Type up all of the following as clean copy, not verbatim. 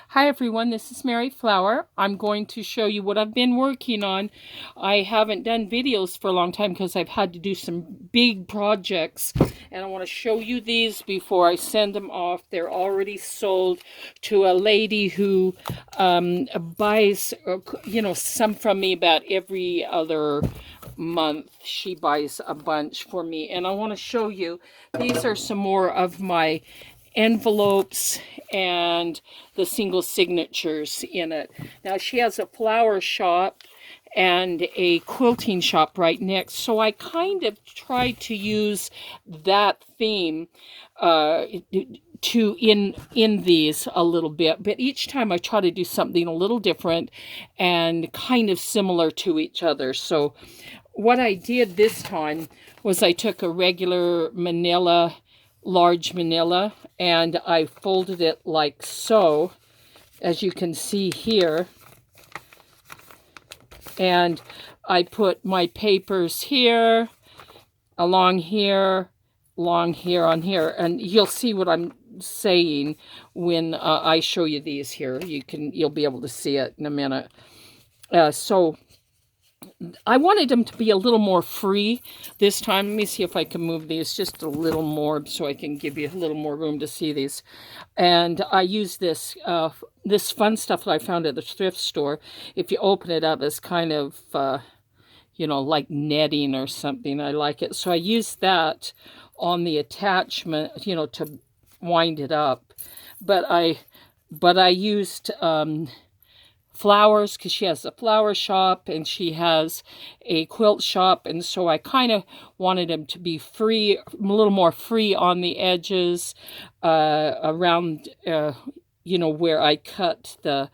Hi everyone, this is Mary Flower. I'm going to show you what I've been working on. I haven't done videos for a long time because I've had to do some big projects, and I want to show you these before I send them off. They're already sold to a lady who buys, some from me about every other month. She buys a bunch for me, and I want to show you. These are some more of my envelopes and the single signatures in it. Now she has a flower shop and a quilting shop right next, so I kind of tried to use that theme to in these a little bit, but each time I try to do something a little different and kind of similar to each other. So what I did this time was I took a regular manila, large manila, and I folded it like so, as you can see here, and I put my papers here, along here, along here, on here, and you'll see what I'm saying when I show you these here. You'll be able to see it in a minute. So I wanted them to be a little more free this time. Let me see if I can move these just a little more so I can give you a little more room to see these. And I use this this fun stuff that I found at the thrift store. If you open it up, it's kind of, like netting or something. I like it. So I use that on the attachment, to wind it up. But I used flowers because she has a flower shop and she has a quilt shop, and so I kind of wanted them to be free, a little more free on the edges, around where I cut the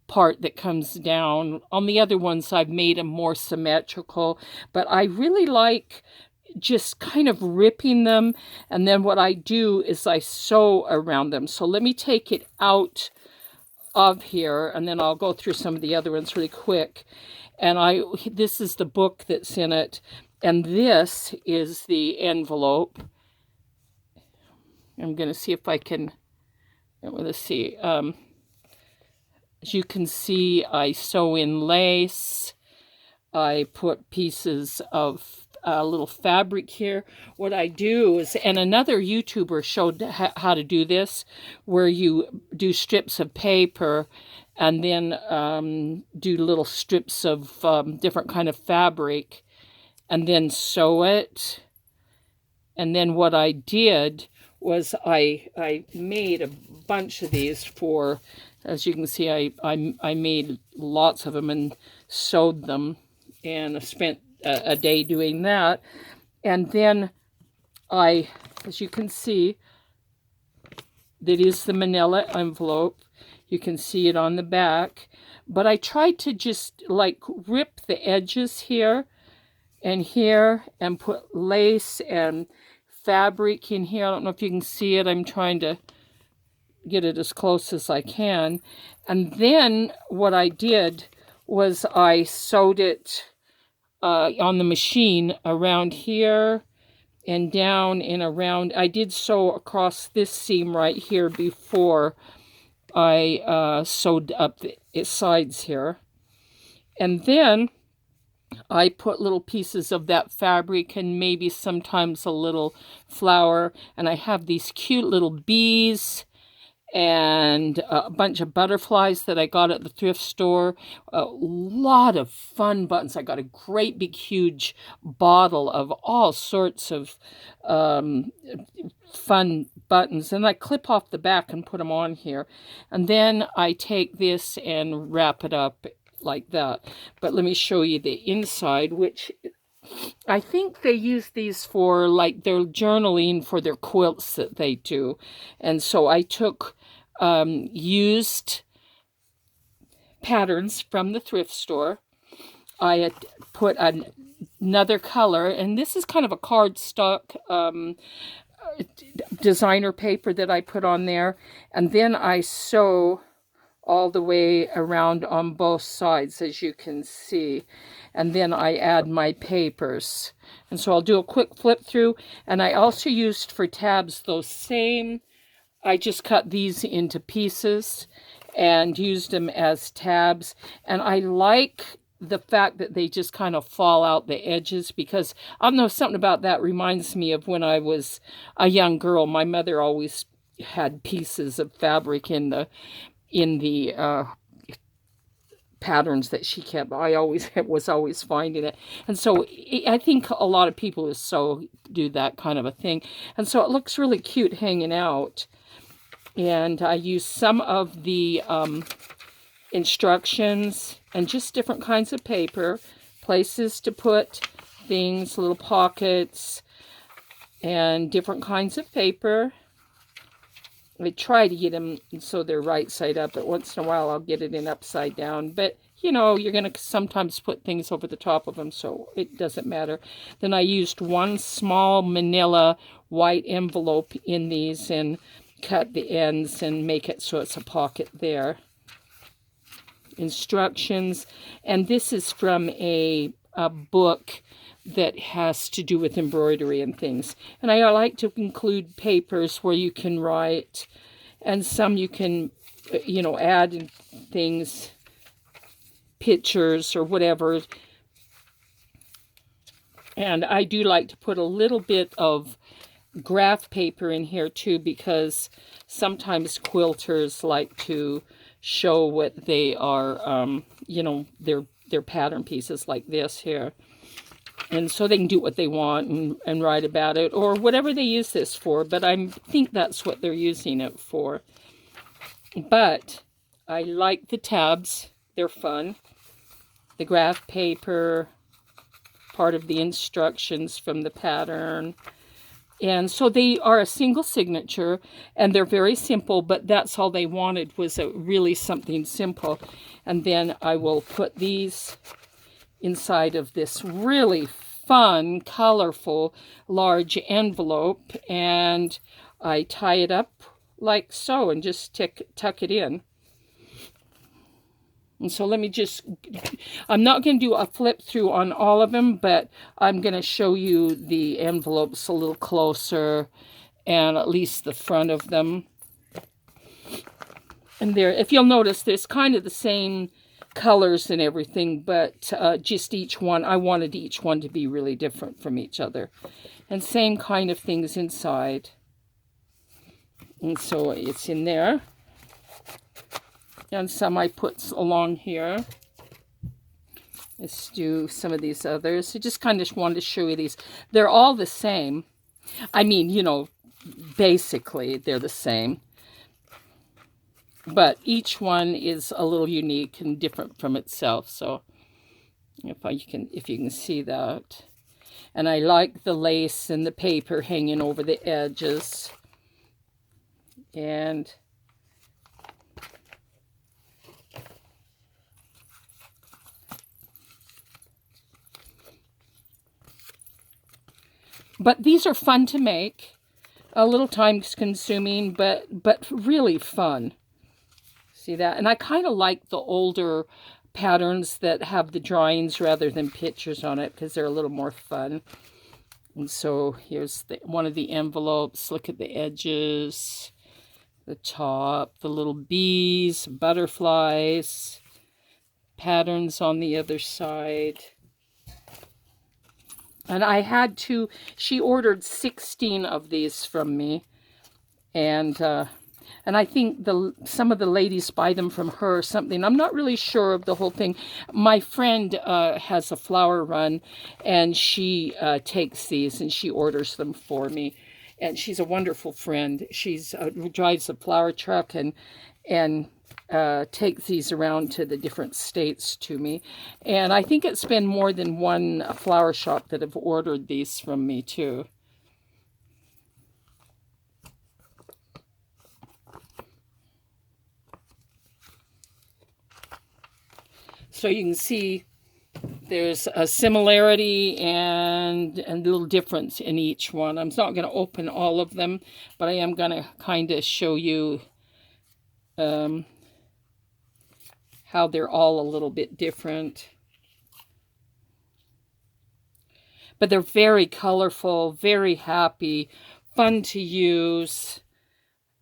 part that comes down. On the other ones I've made them more symmetrical, but I really like just kind of ripping them, and then what I do is I sew around them. So let me take it out of here, and then I'll go through some of the other ones really quick. And this is the book that's in it, and this is the envelope. I'm going to see if I can, let's see. As you can see, I sew in lace. I put pieces of a little fabric here. What I do is, and another YouTuber showed how to do this, where you do strips of paper and then do little strips of different kind of fabric and then sew it. And then what I did was I made a bunch of these for, as you can see, I made lots of them and sewed them, and I spent a day doing that. And then as you can see, that is the manila envelope. You can see it on the back. But I tried to just like rip the edges here and put lace and fabric in here. I don't know if you can see it. I'm trying to get it as close as I can. And then what I did was I sewed it on the machine around here and down and around. I did sew across this seam right here before I sewed up the sides here. And then I put little pieces of that fabric and maybe sometimes a little flower. And I have these cute little bees and a bunch of butterflies that I got at the thrift store. A lot of fun buttons. I got a great big huge bottle of all sorts of fun buttons, and I clip off the back and put them on here. And then I take this and wrap it up like that. But let me show you the inside, which I think they use these for like their journaling for their quilts that they do. And so I took used patterns from the thrift store. I had put another color, and this is kind of a cardstock designer paper that I put on there. And then I sew all the way around on both sides, as you can see. And then I add my papers. And so I'll do a quick flip through. And I also used for tabs those same I just cut these into pieces and used them as tabs. And I like the fact that they just kind of fall out the edges, because I don't know, something about that reminds me of when I was a young girl. My mother always had pieces of fabric in the patterns that she kept. I always was always finding it. And so I think a lot of people do that kind of a thing. And so it looks really cute hanging out. And I use some of the instructions and just different kinds of paper, places to put things, little pockets, and different kinds of paper. I try to get them so they're right side up, but once in a while I'll get it in upside down. But, you know, you're going to sometimes put things over the top of them, so it doesn't matter. Then I used one small manila white envelope in these and cut the ends and make it so it's a pocket there. Instructions. And this is from a book that has to do with embroidery and things. And I like to include papers where you can write, and some you can, you know, add things, pictures or whatever. And I do like to put a little bit of graph paper in here too, because sometimes quilters like to show what they are, you know, their pattern pieces like this here. And so they can do what they want and write about it, or whatever they use this for. But I think that's what they're using it for. But I like the tabs. They're fun. The graph paper, part of the instructions from the pattern. And so they are a single signature, and they're very simple, but that's all they wanted, was really something simple. And then I will put these inside of this really fun, colorful, large envelope, and I tie it up like so and just tuck it in. And so let me just, I'm not going to do a flip through on all of them, but I'm going to show you the envelopes a little closer, and at least the front of them. And there, if you'll notice, there's kind of the same colors and everything, but just each one, I wanted each one to be really different from each other. And same kind of things inside. And so it's in there. And some I put along here. Let's do some of these others. I just kind of wanted to show you these. They're all the same. I mean, you know, basically they're the same. But each one is a little unique and different from itself. So if you can see that. And I like the lace and the paper hanging over the edges. And but these are fun to make. A little time consuming, but really fun. See that? And I kind of like the older patterns that have the drawings rather than pictures on it, because they're a little more fun. And so here's one of the envelopes. Look at the edges, the top, the little bees, butterflies, patterns on the other side. And I had to, she ordered 16 of these from me. And I think some of the ladies buy them from her or something. I'm not really sure of the whole thing. My friend has a flower run, and she takes these and she orders them for me. And she's a wonderful friend. She's drives a flower truck and takes these around to the different states to me. And I think it's been more than one flower shop that have ordered these from me too. So you can see there's a similarity and a little difference in each one. I'm not going to open all of them, but I am going to kind of show you how they're all a little bit different. But they're very colorful, very happy, fun to use.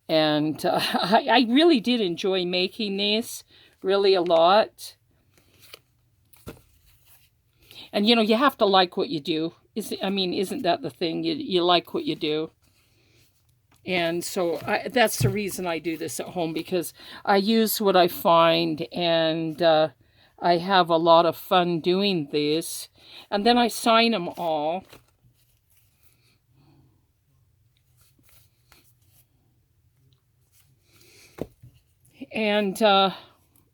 And I really did enjoy making these, really a lot. And you know, you have to like what you do. I mean, isn't that the thing? You like what you do. And so that's the reason I do this at home, because I use what I find, and I have a lot of fun doing this. And then I sign them all. And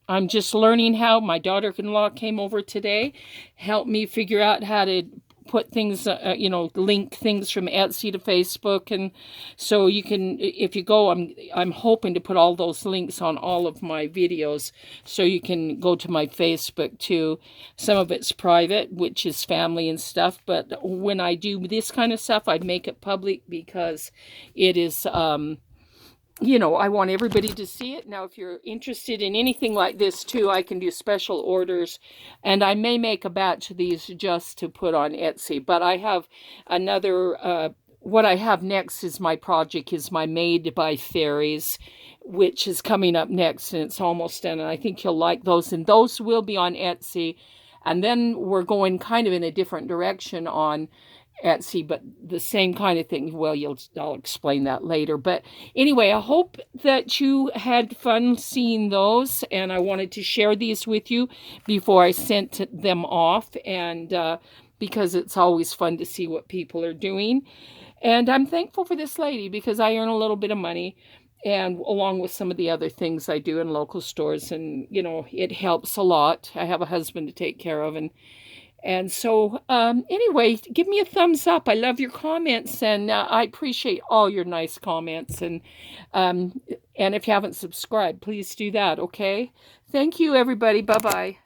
I'm just learning how. My daughter-in-law came over today, helped me figure out how to put things, you know, link things from Etsy to Facebook. And so you can, if you go, I'm hoping to put all those links on all of my videos, so you can go to my Facebook too. Some of it's private, which is family and stuff, but when I do this kind of stuff, I make it public because it is, you know, I want everybody to see it. Now, if you're interested in anything like this too, I can do special orders, and I may make a batch of these just to put on Etsy. But I have another, what I have next is my project, is my Made by Fairies, which is coming up next, and it's almost done, and I think you'll like those, and those will be on Etsy. And then we're going kind of in a different direction on Etsy, but the same kind of thing. Well, I'll explain that later. But anyway, I hope that you had fun seeing those, and I wanted to share these with you before I sent them off, and because it's always fun to see what people are doing. And I'm thankful for this lady, because I earn a little bit of money, and along with some of the other things I do in local stores, and you know, it helps a lot. I have a husband to take care of, and so, anyway, give me a thumbs up. I love your comments, and I appreciate all your nice comments. And if you haven't subscribed, please do that, okay? Thank you, everybody. Bye-bye.